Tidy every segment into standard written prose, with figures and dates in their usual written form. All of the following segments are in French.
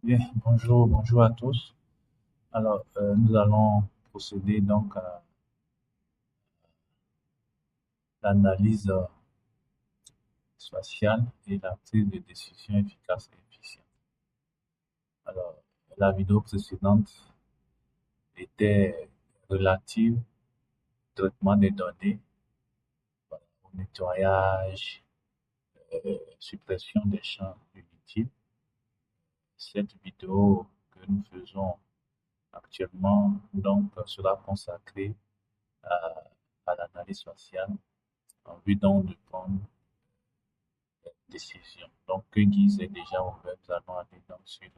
Bien, bonjour à tous. Alors, nous allons procéder donc à l'analyse spatiale et la prise de décision efficace et efficiente. Alors, la vidéo précédente était relative au traitement des données, au nettoyage, suppression des champs inutiles. Cette vidéo que nous faisons actuellement donc sera consacrée à, à l'analyse spatiale en vue donc de prendre décision. Donc, que Guise est déjà ouvert, nous allons aller donc sur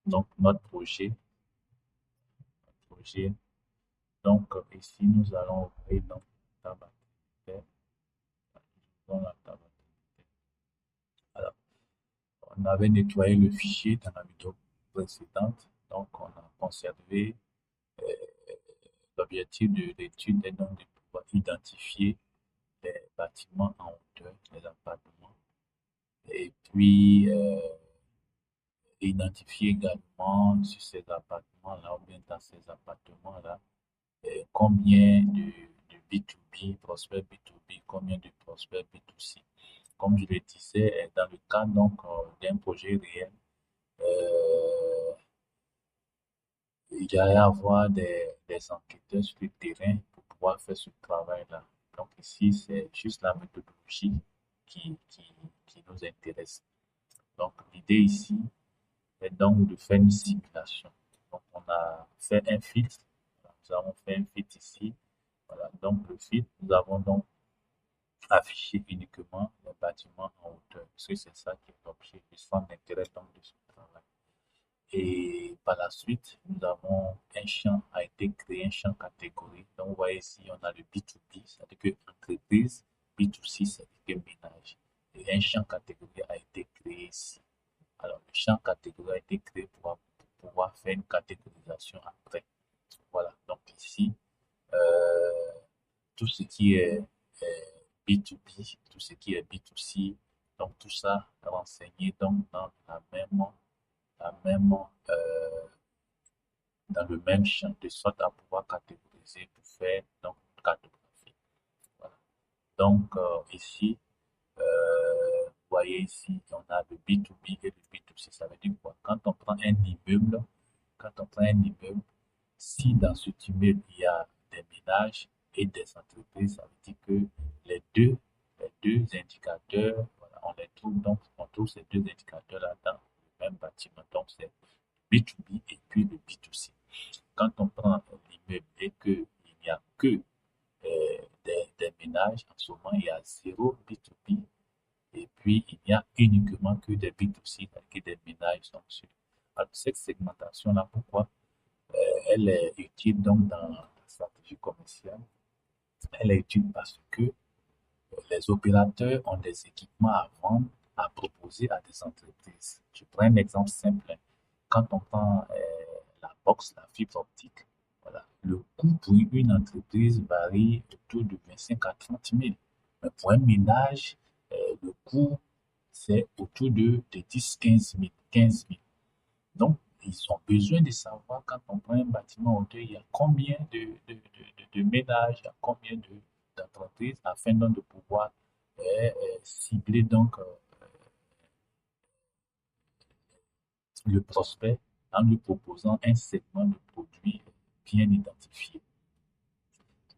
donc, notre projet. Donc, ici, nous allons ouvrir donc, la table activitaire. Dans la table activitaire. Alors, on avait nettoyé le fichier dans la vidéo précédente. Donc, on a conservé euh, l'objectif de l'étude est donc de pouvoir identifier les bâtiments en hauteur, les appartements, et puis identifier également sur ces appartements-là ou bien dans ces appartements-là combien de B2B, prospects B2B, combien de prospects B2C. Comme je le disais, dans le cas donc d'un projet réel, euh, il y a à avoir des enquêteurs sur le terrain pour pouvoir faire ce travail-là. Donc ici, c'est juste la méthodologie qui nous intéresse. Donc l'idée ici est donc de faire une simulation. Donc on a fait un filtre. Nous avons fait un filtre ici. Voilà, donc le filtre, nous avons donc affiché uniquement les bâtiments en hauteur, parce que c'est ça qui est l'objet, le centre d'intérêt donc de ce travail. Et par la suite, nous avons un champ a été créé, un champ catégorie. Donc, vous voyez ici, on a le B2B, c'est-à-dire que entreprise, B2C, c'est-à-dire que ménage. Et un champ catégorie a été créé ici. Alors, le champ catégorie a été créé pour pouvoir faire une catégorisation après. Voilà. Donc, ici, euh, tout ce qui est B2B, tout ce qui est B2C, donc tout ça renseigné donc la même, euh, dans le même champ, de sorte à pouvoir catégoriser pour faire donc une cartographie. Voilà. Donc ici, vous voyez ici, on a le B2B et le B2C. Ça veut dire quoi? Quand on prend un immeuble, si dans cet immeuble il y a des ménages et des entreprises, ça veut dire que les deux indicateurs, voilà, on les trouve donc, on trouve ces deux indicateurs là dans le même bâtiment. Donc c'est B2B et puis le B2C. Quand on prend l'immeuble et qu'il n'y a que des ménages, en ce moment, il y a zéro B2B et puis il n'y a uniquement que des B2C, c'est-à-dire des ménages sont dessus. Alors, cette segmentation-là, pourquoi elle est utile donc dans la stratégie commerciale? Elle est utile parce que les opérateurs ont des équipements à vendre, à proposer à des entreprises. Je prends un exemple simple. Quand on prend la box, la fibre optique, voilà, le coût pour une entreprise varie autour de 25 à 30 000. Mais pour un ménage, le coût, c'est autour de 10, 15 000, 15 000. Donc, ils ont besoin de savoir quand on prend un bâtiment en deux, il y a combien de ménages, il y a combien d'entreprises afin donc de pouvoir cibler donc le prospect en lui proposant un segment de produits bien identifié.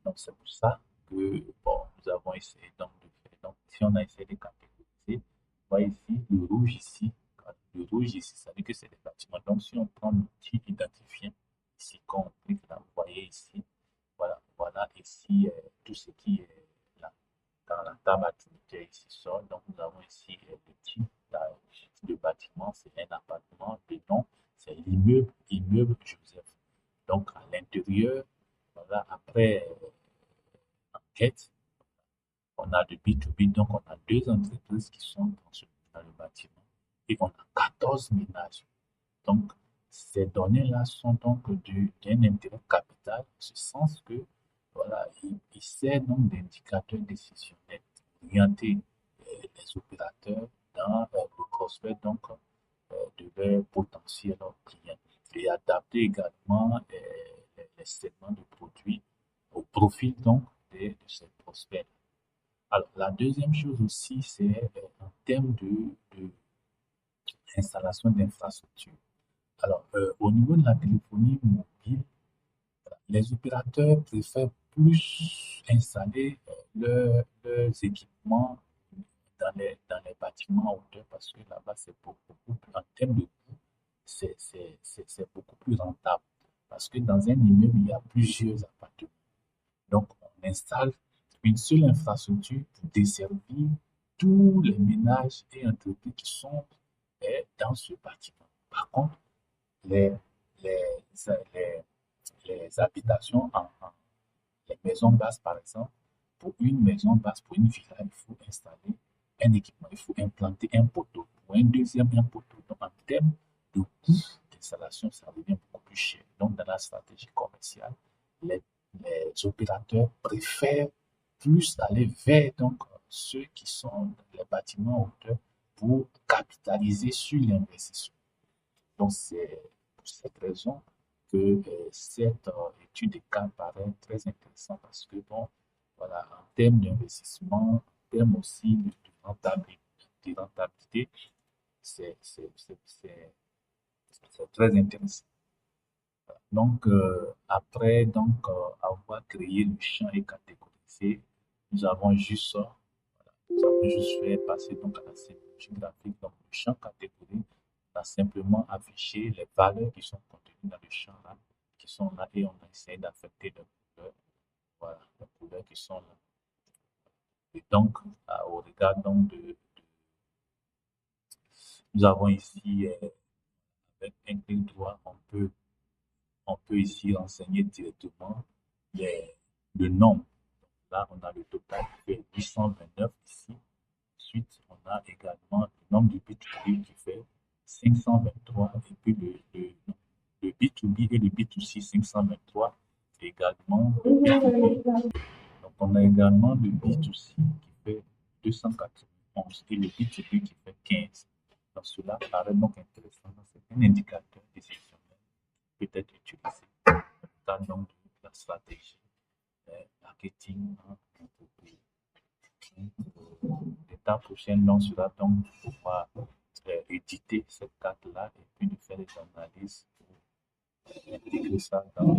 Donc, c'est pour ça que bon, nous avons essayé donc de faire. Donc, si on a essayé de catégoriser, vous voyez ici, le rouge ici, ça veut dire que c'est des bâtiments. Donc, si on prend l'outil identifiant, ici, quand on clique là, vous voyez ici, voilà ici tout ce qui est là, dans la table activité ici sort. Donc, nous avons ici le type de bâtiment, c'est un appartement, le nom, c'est immeuble Joseph. Donc, à l'intérieur, voilà, après enquête, on a du B2B, donc on a deux entreprises qui sont dans le bâtiment et on a 14 ménages. Donc, ces données-là sont donc d'un intérêt capital, en ce sens que, voilà, il sert donc d'indicateurs décisionnels, orienter les opérateurs dans le prospects donc de leurs potentiels clients et adapter également les segments de produits au profil donc de ces prospects. Alors, la deuxième chose aussi, c'est en termes de installation d'infrastructures. Alors, au niveau de la téléphonie mobile, les opérateurs préfèrent plus installer leurs équipements dans les bâtiments en hauteur parce que là-bas, c'est beaucoup plus, en termes de coût, c'est beaucoup plus rentable. Parce que dans un immeuble, il y a plusieurs appartements. Donc, on installe une seule infrastructure pour desservir tous les ménages et entreprises qui sont dans ce bâtiment. Par contre, les, les, les, les habitations les maisons basses, par exemple, pour une maison basse, pour une villa, il faut installer un équipement, il faut implanter un poteau. Pour un deuxième, un poteau. Donc, en termes de coût d'installation, ça devient beaucoup plus cher. Donc, dans la stratégie commerciale, les, les opérateurs préfèrent plus aller vers donc, ceux qui sont dans les bâtiments en hauteur pour capitaliser sur l'investissement. Donc, c'est pour cette raison que cette étude de cas paraît très intéressante parce que, bon, voilà, en termes d'investissement, en termes aussi de rentabilité, c'est très intéressant. Donc, après avoir créé le champ et catégorisé, nous avons juste, nous avons juste fait passer donc à la sélection graphique. Donc, le champ catégorie va simplement afficher les valeurs qui sont contenues dans le champ là, qui sont là, et on a essayé d'affecter les couleurs, voilà, les couleurs qui sont là. Et donc, au regard donc nous avons ici, avec un clic droit, on peut ici renseigner directement les, le nombre. Là, on a le total qui fait 829 ici. Ensuite, on a également le nombre de bits qui fait 523 et puis le B2B et le B2C 523 et également le B2B. Donc, on a également le B2C qui fait 291 et le B2B qui fait 15. Donc, cela paraît donc intéressant. C'est un indicateur décisionnel qui peut être utilisé dans donc de la stratégie marketing en entreprise. L'étape prochaine donc sera donc de pouvoir éditer cette carte-là et puis de faire des analyses pour intégrer ça dans